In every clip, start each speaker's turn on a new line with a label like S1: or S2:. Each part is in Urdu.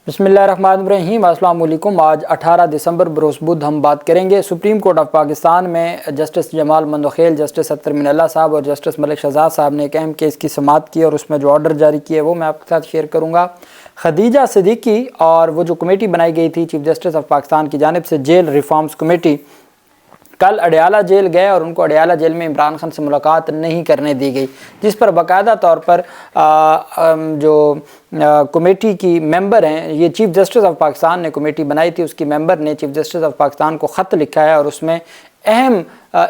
S1: بسم اللہ الرحمن الرحیم۔ السلام علیکم۔ آج 18 دسمبر بروز بدھ ہم بات کریں گے سپریم کورٹ آف پاکستان میں جسٹس جمال مندوخیل، جسٹس اطہر من اللہ صاحب اور جسٹس ملک شہزاد صاحب نے ایک اہم کیس کی سماعت کی اور اس میں جو آرڈر جاری کیے وہ میں آپ کے ساتھ شیئر کروں گا۔ خدیجہ صدیقی اور وہ جو کمیٹی بنائی گئی تھی چیف جسٹس آف پاکستان کی جانب سے، جیل ریفارمز کمیٹی، کل اڈیالہ جیل گئے اور ان کو اڈیالہ جیل میں عمران خان سے ملاقات نہیں کرنے دی گئی، جس پر باقاعدہ طور پر جو کمیٹی کی ممبر ہیں، یہ چیف جسٹس آف پاکستان نے کمیٹی بنائی تھی، اس کی ممبر نے چیف جسٹس آف پاکستان کو خط لکھا ہے اور اس میں اہم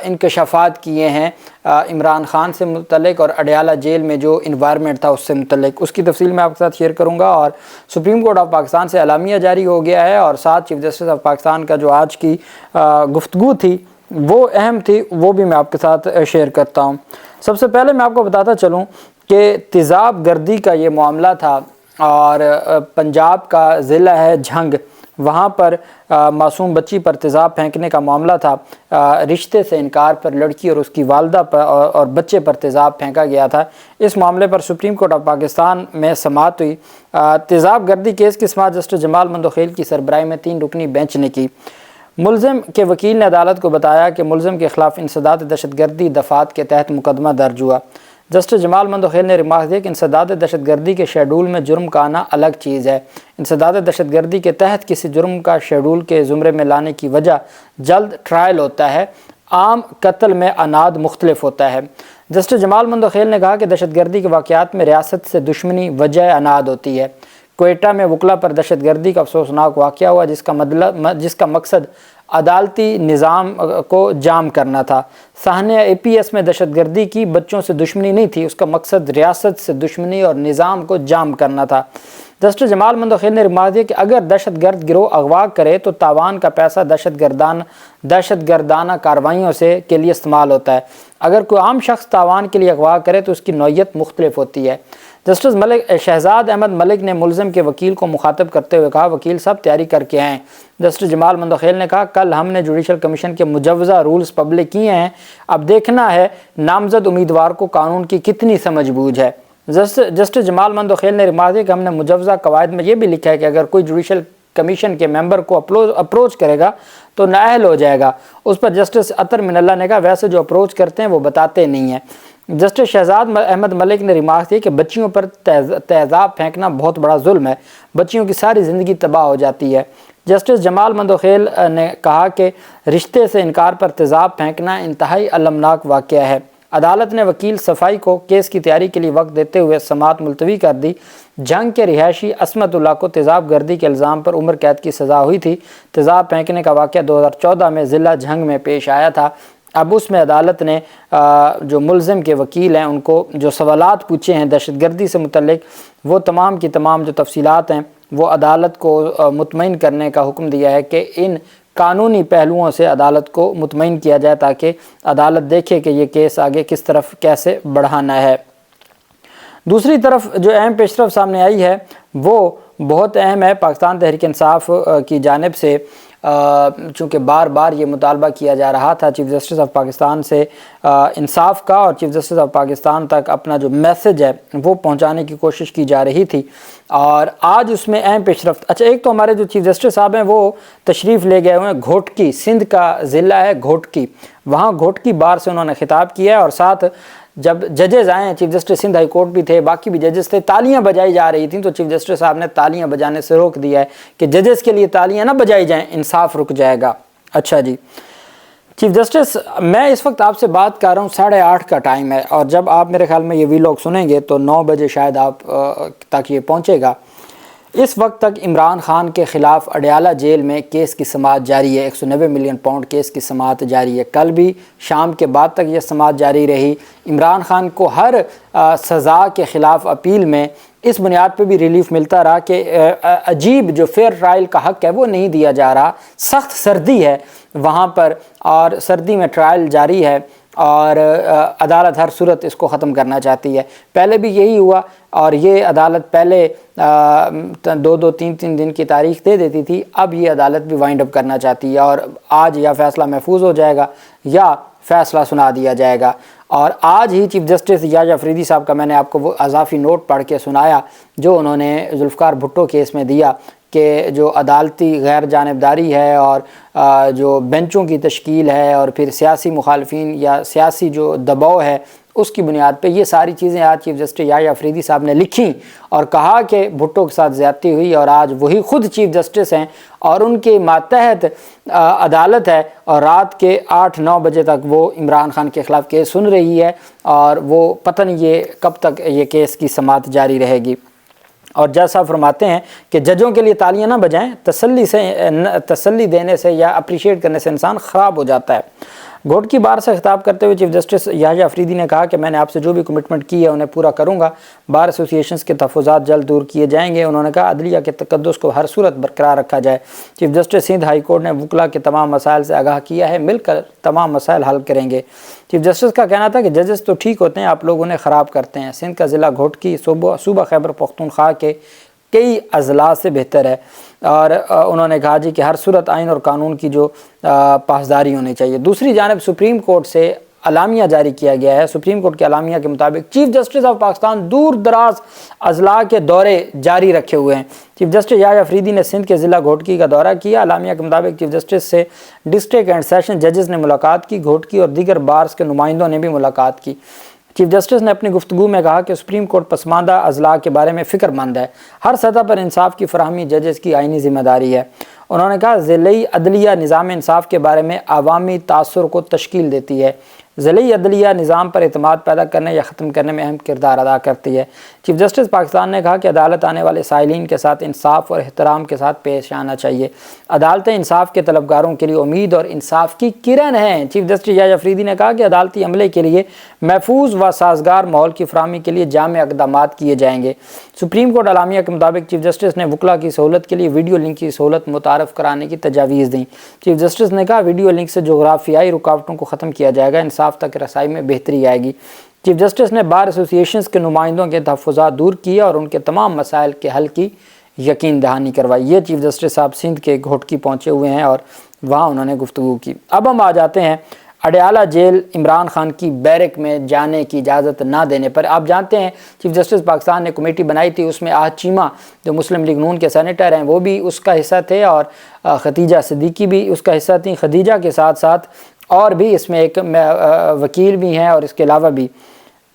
S1: انکشافات کیے ہیں عمران خان سے متعلق اور اڈیالہ جیل میں جو انوائرمنٹ تھا اس سے متعلق۔ اس کی تفصیل میں آپ کے ساتھ شیئر کروں گا۔ اور سپریم کورٹ آف پاکستان سے اعلامیہ جاری ہو گیا ہے اور ساتھ چیف جسٹس آف پاکستان کا جو آج کی گفتگو تھی وہ اہم تھی، وہ بھی میں آپ کے ساتھ شیئر کرتا ہوں۔ سب سے پہلے میں آپ کو بتاتا چلوں کہ تیزاب گردی کا یہ معاملہ تھا اور پنجاب کا ضلع ہے جھنگ، وہاں پر معصوم بچی پر تیزاب پھینکنے کا معاملہ تھا۔ رشتے سے انکار پر لڑکی اور اس کی والدہ پر اور بچے پر تیزاب پھینکا گیا تھا۔ اس معاملے پر سپریم کورٹ آف پاکستان میں سماعت ہوئی۔ تیزاب گردی کیس کی سماعت جسٹس جمال مندوخیل کی سربراہی میں 3 رکنی بینچ نے کی۔ ملزم کے وکیل نے عدالت کو بتایا کہ ملزم کے خلاف انسداد دہشت گردی دفعات کے تحت مقدمہ درج ہوا۔ جسٹس جمال مندوخیل نے ریمارک دیا کہ انسداد دہشت گردی کے شیڈول میں جرم کا آنا الگ چیز ہے۔ انسداد دہشت گردی کے تحت کسی جرم کا شیڈول کے زمرے میں لانے کی وجہ جلد ٹرائل ہوتا ہے، عام قتل میں اناد مختلف ہوتا ہے۔ جسٹس جمال مندوخیل نے کہا کہ دہشت گردی کے واقعات میں ریاست سے دشمنی وجہ اناد ہوتی ہے۔ کوئٹہ میں وکلا پر دہشت گردی کا افسوسناک واقعہ ہوا جس کا مقصد عدالتی نظام کو جام کرنا تھا۔ سہانیہ اے پی ایس میں دہشت گردی کی بچوں سے دشمنی نہیں تھی، اس کا مقصد ریاست سے دشمنی اور نظام کو جام کرنا تھا۔ جسٹس جمال مندوخیل نے ریمارک دیا کہ اگر دہشت گرد گروہ اغوا کرے تو تاوان کا پیسہ دہشت گردانہ کارروائیوں کے لیے استعمال ہوتا ہے۔ اگر کوئی عام شخص تاوان کے لیے اغوا کرے تو اس کی نوعیت مختلف ہوتی ہے۔ جسٹس شہزاد احمد ملک نے ملزم کے وکیل کو مخاطب کرتے ہوئے کہا، وکیل صاحب تیاری کر کے آئیں۔ جسٹس جمال مندوخیل نے کہا، کل ہم نے جوڈیشل کمیشن کے مجوزہ رولز پبلک کیے ہیں، اب دیکھنا ہے نامزد امیدوار کو قانون کی کتنی سمجھ بوجھ ہے۔ جسٹس جمال مندوخیل نے ریمارک دیا کہ ہم نے مجوزہ قواعد میں یہ بھی لکھا ہے کہ اگر کوئی جوڈیشل کمیشن کے ممبر کو اپروچ کرے گا تو نااہل ہو جائے گا۔ اس پر جسٹس اطہر من اللہ نے کہا، ویسے جو اپروچ کرتے ہیں وہ بتاتے نہیں ہیں۔ جسٹس شہزاد احمد ملک نے ریمارک دی کہ بچیوں پر تیزاب پھینکنا بہت بڑا ظلم ہے، بچیوں کی ساری زندگی تباہ ہو جاتی ہے۔ جسٹس جمال مندوخیل نے کہا کہ رشتے سے انکار پر تیزاب پھینکنا انتہائی المناک واقعہ ہے۔ عدالت نے وکیل صفائی کو کیس کی تیاری کے لیے وقت دیتے ہوئے سماعت ملتوی کر دی۔ جنگ کے رہائشی عصمت اللہ کو تیزاب گردی کے الزام پر عمر قید کی سزا ہوئی تھی۔ تیزاب پھینکنے کا واقعہ 2014 میں ضلع جھنگ میں پیش آیا تھا۔ اب اس میں عدالت نے جو ملزم کے وکیل ہیں ان کو جو سوالات پوچھے ہیں دہشت گردی سے متعلق، وہ تمام کی تمام جو تفصیلات ہیں وہ عدالت کو مطمئن کرنے کا حکم دیا ہے کہ ان قانونی پہلوؤں سے عدالت کو مطمئن کیا جائے تاکہ عدالت دیکھے کہ یہ کیس آگے کس طرف کیسے بڑھانا ہے۔ دوسری طرف جو اہم پیش رفت سامنے آئی ہے وہ بہت اہم ہے۔ پاکستان تحریک انصاف کی جانب سے چونکہ بار بار یہ مطالبہ کیا جا رہا تھا چیف جسٹس آف پاکستان سے انصاف کا، اور چیف جسٹس آف پاکستان تک اپنا جو میسج ہے وہ پہنچانے کی کوشش کی جا رہی تھی، اور آج اس میں اہم پیش رفت۔ اچھا، ایک تو ہمارے جو چیف جسٹس صاحب ہیں وہ تشریف لے گئے ہوئے ہیں گھوٹکی، سندھ کا ضلع ہے گھوٹکی، وہاں گھوٹکی بار سے انہوں نے خطاب کیا ہے، اور ساتھ جب ججز آئے ہیں، chief justice Sindh high court بھی تھے، باقی بھی ججز تھے، تالیاں بجائی جا رہی تھیں تو چیف جسٹس صاحب نے تالیاں بجانے سے روک دیا ہے کہ ججز کے لیے تالیاں نہ بجائی جائیں، انصاف رک جائے گا۔ اچھا جی، چیف جسٹس، میں اس وقت آپ سے بات کر رہا ہوں 8:30 کا ٹائم ہے، اور جب آپ میرے خیال میں یہ ویلاگ سنیں گے تو 9 بجے شاید آپ تک یہ پہنچے گا۔ اس وقت تک عمران خان کے خلاف اڈیالہ جیل میں کیس کی سماعت جاری ہے، 190 ملین پاؤنڈ کیس کی سماعت جاری ہے۔ کل بھی شام کے بعد تک یہ سماعت جاری رہی۔ عمران خان کو ہر سزا کے خلاف اپیل میں اس بنیاد پہ بھی ریلیف ملتا رہا کہ عجیب جو فیئر ٹرائل کا حق ہے وہ نہیں دیا جا رہا، سخت سردی ہے وہاں پر اور سردی میں ٹرائل جاری ہے، اور عدالت ہر صورت اس کو ختم کرنا چاہتی ہے۔ پہلے بھی یہی ہوا، اور یہ عدالت پہلے 2-3 دن کی تاریخ دے دیتی تھی، اب یہ عدالت بھی وائنڈ اپ کرنا چاہتی ہے، اور آج یا فیصلہ محفوظ ہو جائے گا یا فیصلہ سنا دیا جائے گا۔ اور آج ہی چیف جسٹس یحییٰ افریدی صاحب کا میں نے آپ کو وہ اضافی نوٹ پڑھ کے سنایا جو انہوں نے ذوالفقار بھٹو کیس میں دیا کہ جو عدالتی غیر جانبداری ہے اور جو بینچوں کی تشکیل ہے اور پھر سیاسی مخالفین یا سیاسی جو دباؤ ہے اس کی بنیاد پہ یہ ساری چیزیں آج چیف جسٹس یحییٰ افریدی صاحب نے لکھیں اور کہا کہ بھٹو کے ساتھ زیادتی ہوئی، اور آج وہی خود چیف جسٹس ہیں اور ان کے ماتحت عدالت ہے، اور رات کے 8-9 بجے تک وہ عمران خان کے خلاف کیس سن رہی ہے، اور وہ پتہ نہیں یہ کب تک یہ کیس کی سماعت جاری رہے گی۔ اور جج صاحب فرماتے ہیں کہ ججوں کے لیے تالیاں نہ بجائیں، تسلی دینے سے یا اپریشیٹ کرنے سے انسان خراب ہو جاتا ہے۔ گھوٹکی بار سے خطاب کرتے ہوئے چیف جسٹس یحییٰ افریدی نے کہا کہ میں نے آپ سے جو بھی کمٹمنٹ کی ہے انہیں پورا کروں گا، بار ایسوسیشنز کے تحفظات جلد دور کیے جائیں گے۔ انہوں نے کہا عدلیہ کے تقدس کو ہر صورت برقرار رکھا جائے۔ Chief justice Sindh high court نے وکلاء کے تمام مسائل سے آگاہ کیا ہے، مل کر تمام مسائل حل کریں گے۔ چیف جسٹس کا کہنا تھا کہ ججز تو ٹھیک ہوتے ہیں، آپ لوگ انہیں خراب کرتے ہیں۔ سندھ کا ضلع گھوٹکی صوبہ خیبر پختونخوا کے کئی اضلاع سے بہتر ہے، اور انہوں نے کہا کہ ہر صورت آئین اور قانون کی جو پاسداری ہونی چاہیے۔ دوسری جانب سپریم کورٹ سے اعلامیہ جاری کیا گیا ہے۔ سپریم کورٹ کے اعلامیہ کے مطابق چیف جسٹس آف پاکستان دور دراز اضلاع کے دورے جاری رکھے ہوئے ہیں۔ چیف جسٹس یحییٰ افریدی نے سندھ کے ضلع گھوٹکی کا دورہ کیا۔ اعلامیہ کے مطابق چیف جسٹس سے ڈسٹرکٹ اینڈ سیشن ججز نے ملاقات کی، گھوٹکی اور دیگر بارز کے نمائندوں نے بھی ملاقات کی۔ چیف جسٹس نے اپنی گفتگو میں کہا کہ سپریم کورٹ پسماندہ اضلاع کے بارے میں فکر مند ہے، ہر سطح پر انصاف کی فراہمی ججز کی آئینی ذمہ داری ہے۔ انہوں نے کہا ضلعی عدلیہ نظام انصاف کے بارے میں عوامی تاثر کو تشکیل دیتی ہے، ضلعی عدلیہ نظام پر اعتماد پیدا کرنے یا ختم کرنے میں اہم کردار ادا کرتی ہے۔ چیف جسٹس پاکستان نے کہا کہ عدالت آنے والے سائلین کے ساتھ انصاف اور احترام کے ساتھ پیش آنا چاہیے۔ عدالتیں انصاف کے طلبگاروں کے لیے امید اور انصاف کی کرن ہیں۔ چیف جسٹس یحییٰ افریدی نے کہا کہ عدالتی عملے کے لیے محفوظ و سازگار ماحول کی فراہمی کے لیے جامع اقدامات کیے جائیں گے۔ سپریم کورٹ اعلامیہ کے مطابق چیف جسٹس نے وکلاء کی سہولت کے لیے ویڈیو لنک کی سہولت متعارف کرانے کی تجاویز دیں۔ چیف جسٹس نے کہا ویڈیو لنک سے جغرافیائی رکاوٹوں کو ختم کیا جائے گا، انصاف تک رسائی میں بہتری آئے گی۔ چیف جسٹس نے بار ایسوسیشنز کے نمائندوں کے تحفظات دور کیے اور ان کے تمام مسائل کے حل کی یقین دہانی کروائی۔ یہ چیف جسٹس صاحب سندھ کے گھوٹکی پہنچے ہوئے ہیں اور وہاں انہوں نے گفتگو کی۔ اب ہم آ جاتے ہیں اڈیالہ جیل عمران خان کی بیرک میں جانے کی اجازت نہ دینے پر۔ آپ جانتے ہیں چیف جسٹس پاکستان نے کمیٹی بنائی تھی، اس میں آج چیمہ جو مسلم لیگ نون کے سینیٹر ہیں وہ بھی اس کا حصہ تھے، اور خدیجہ صدیقی بھی اس کا حصہ تھیں۔ خدیجہ کے ساتھ ساتھ اور بھی اس میں ایک وکیل بھی ہیں، اور اس کے علاوہ بھی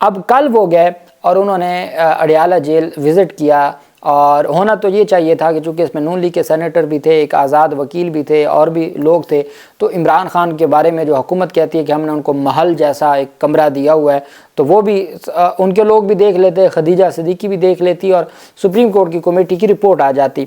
S1: اب کل وہ گئے اور انہوں نے اڈیالہ جیل وزٹ کیا، اور ہونا تو یہ چاہیے تھا کہ چونکہ اس میں نون لیگ کے سینیٹر بھی تھے، ایک آزاد وکیل بھی تھے اور بھی لوگ تھے، تو عمران خان کے بارے میں جو حکومت کہتی ہے کہ ہم نے ان کو محل جیسا ایک کمرہ دیا ہوا ہے، تو وہ بھی ان کے لوگ بھی دیکھ لیتے، خدیجہ صدیقی بھی دیکھ لیتی اور سپریم کورٹ کی کمیٹی کی رپورٹ آ جاتی۔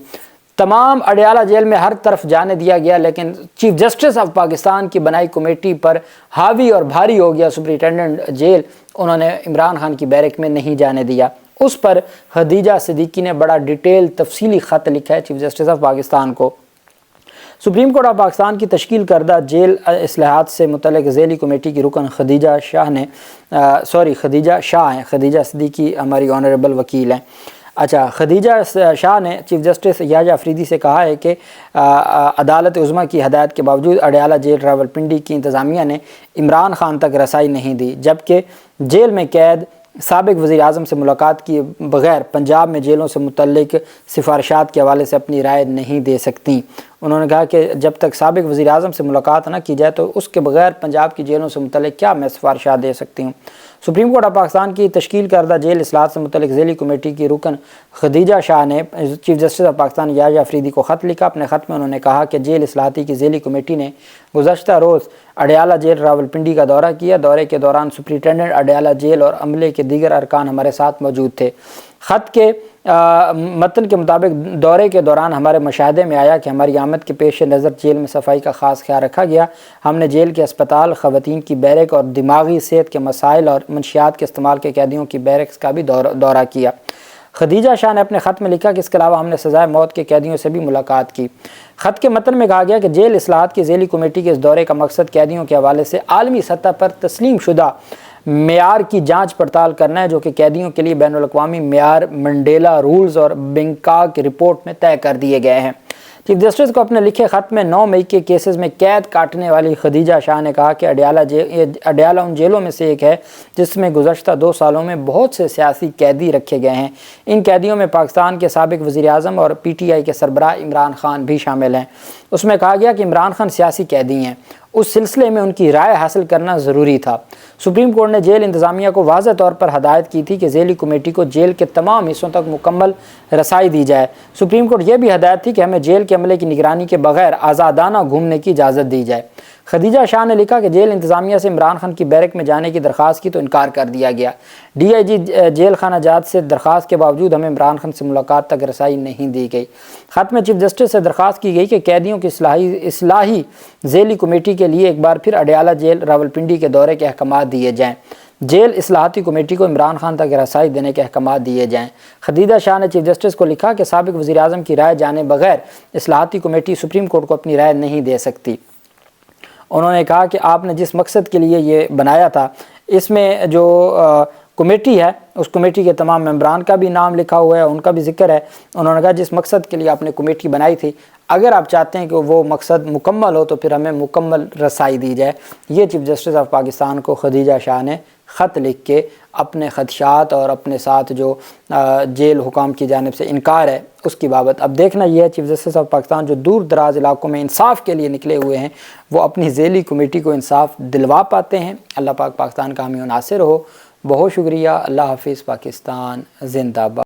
S1: تمام اڈیالہ جیل میں ہر طرف جانے دیا گیا، لیکن چیف جسٹس آف پاکستان کی بنائی کمیٹی پر حاوی اور بھاری ہو گیا سپرنٹینڈنٹ جیل، انہوں نے عمران خان کی بیرک میں نہیں جانے دیا۔ اس پر خدیجہ صدیقی نے بڑا ڈیٹیل تفصیلی خط لکھا ہے چیف جسٹس آف پاکستان کو۔ سپریم کورٹ آف پاکستان کی تشکیل کردہ جیل اصلاحات سے متعلق ذیلی کمیٹی کی رکن خدیجہ شاہ ہیں۔ خدیجہ صدیقی ہماری آنریبل وکیل ہیں۔ اچھا، خدیجہ شاہ نے چیف جسٹس یحییٰ افریدی سے کہا ہے کہ عدالت عظمیٰ کی ہدایت کے باوجود اڈیالہ جیل راولپنڈی کی انتظامیہ نے عمران خان تک رسائی نہیں دی، جبکہ جیل میں قید سابق وزیر اعظم سے ملاقات کیے بغیر پنجاب میں جیلوں سے متعلق سفارشات کے حوالے سے اپنی رائے نہیں دے سکتی۔ انہوں نے کہا کہ جب تک سابق وزیر اعظم سے ملاقات نہ کی جائے تو اس کے بغیر پنجاب کی جیلوں سے متعلق کیا میں سفارشات دے سکتی ہوں۔ سپریم کورٹ آف پاکستان کی تشکیل کردہ جیل اصلاحات سے متعلق ذیلی کمیٹی کی رکن خدیجہ شاہ نے چیف جسٹس آف پاکستان یحییٰ افریدی کو خط لکھا۔ اپنے خط میں انہوں نے کہا کہ جیل اصلاحاتی کی ذیلی کمیٹی نے گزشتہ روز اڈیالہ جیل راولپنڈی کا دورہ کیا۔ دورے کے دوران سپرنٹینڈنٹ اڈیالہ جیل اور عملے کے دیگر ارکان ہمارے ساتھ موجود تھے۔ خط کے متن کے مطابق دورے کے دوران ہمارے مشاہدے میں آیا کہ ہماری آمد کے پیش نظر جیل میں صفائی کا خاص خیال رکھا گیا۔ ہم نے جیل کے اسپتال، خواتین کی بیرک اور دماغی صحت کے مسائل اور منشیات کے استعمال کے قیدیوں کی بیرکس کا بھی دورہ کیا۔ خدیجہ شاہ نے اپنے خط میں لکھا کہ اس کے علاوہ ہم نے سزائے موت کے قیدیوں سے بھی ملاقات کی۔ خط کے متن میں کہا گیا کہ جیل اصلاحات کی ذیلی کمیٹی کے اس دورے کا مقصد قیدیوں کے حوالے سے عالمی سطح پر تسلیم شدہ معیار کی جانچ پڑتال کرنا ہے، جو کہ قیدیوں کے لیے بین الاقوامی معیار منڈیلا رولز اور بینکاک رپورٹ میں طے کر دیے گئے ہیں۔ چیف جسٹس کو اپنے لکھے خط میں 9 مئی کے کیسز میں قید کاٹنے والی خدیجہ شاہ نے کہا کہ اڈیالہ ان جیلوں میں سے ایک ہے جس میں گزشتہ 2 سالوں میں بہت سے سیاسی قیدی رکھے گئے ہیں۔ ان قیدیوں میں پاکستان کے سابق وزیر اعظم اور پی ٹی آئی کے سربراہ عمران خان بھی شامل ہیں۔ اس میں کہا گیا کہ عمران خان سیاسی قیدی ہیں، اس سلسلے میں ان کی رائے حاصل کرنا ضروری تھا۔ سپریم کورٹ نے جیل انتظامیہ کو واضح طور پر ہدایت کی تھی کہ ذیلی کمیٹی کو جیل کے تمام حصوں تک مکمل رسائی دی جائے۔ سپریم کورٹ یہ بھی ہدایت تھی کہ ہمیں جیل کے عملے کی نگرانی کے بغیر آزادانہ گھومنے کی اجازت دی جائے۔ خدیجہ شاہ نے لکھا کہ جیل انتظامیہ سے عمران خان کی بیرک میں جانے کی درخواست کی تو انکار کر دیا گیا۔ ڈی آئی جی جیل خانہ جات سے درخواست کے باوجود ہمیں عمران خان سے ملاقات تک رسائی نہیں دی گئی۔ خط میں چیف جسٹس سے درخواست کی گئی کہ قیدیوں کی اصلاحی ذیلی کمیٹی کے لیے ایک بار پھر اڈیالہ جیل راولپنڈی کے دورے کے احکامات دیے جائیں۔ جیل اصلاحاتی کمیٹی کو عمران خان تک رسائی دینے کے احکامات دیے جائیں۔ خدیجہ شاہ نے چیف جسٹس کو لکھا کہ سابق وزیر اعظم کی رائے جانے بغیر اصلاحاتی کمیٹی سپریم کورٹ کو اپنی رائے نہیں دے سکتی۔ انہوں نے کہا کہ آپ نے جس مقصد کے لیے یہ بنایا تھا، اس میں جو کمیٹی ہے اس کمیٹی کے تمام ممبران کا بھی نام لکھا ہوا ہے، ان کا بھی ذکر ہے۔ انہوں نے کہا جس مقصد کے لیے آپ نے کمیٹی بنائی تھی، اگر آپ چاہتے ہیں کہ وہ مقصد مکمل ہو تو پھر ہمیں مکمل رسائی دی جائے۔ یہ چیف جسٹس آف پاکستان کو خدیجہ شاہ نے خط لکھ کے اپنے خدشات اور اپنے ساتھ جو جیل حکام کی جانب سے انکار ہے اس کی بابت۔ اب دیکھنا یہ ہے چیف جسٹس آف پاکستان جو دور دراز علاقوں میں انصاف کے لیے نکلے ہوئے ہیں، وہ اپنی ذیلی کمیٹی کو انصاف دلوا پاتے ہیں۔ اللہ پاک پاکستان کا حامی و ناصر ہو۔ بہت شکریہ۔ اللہ حافظ۔ پاکستان زندہ باد۔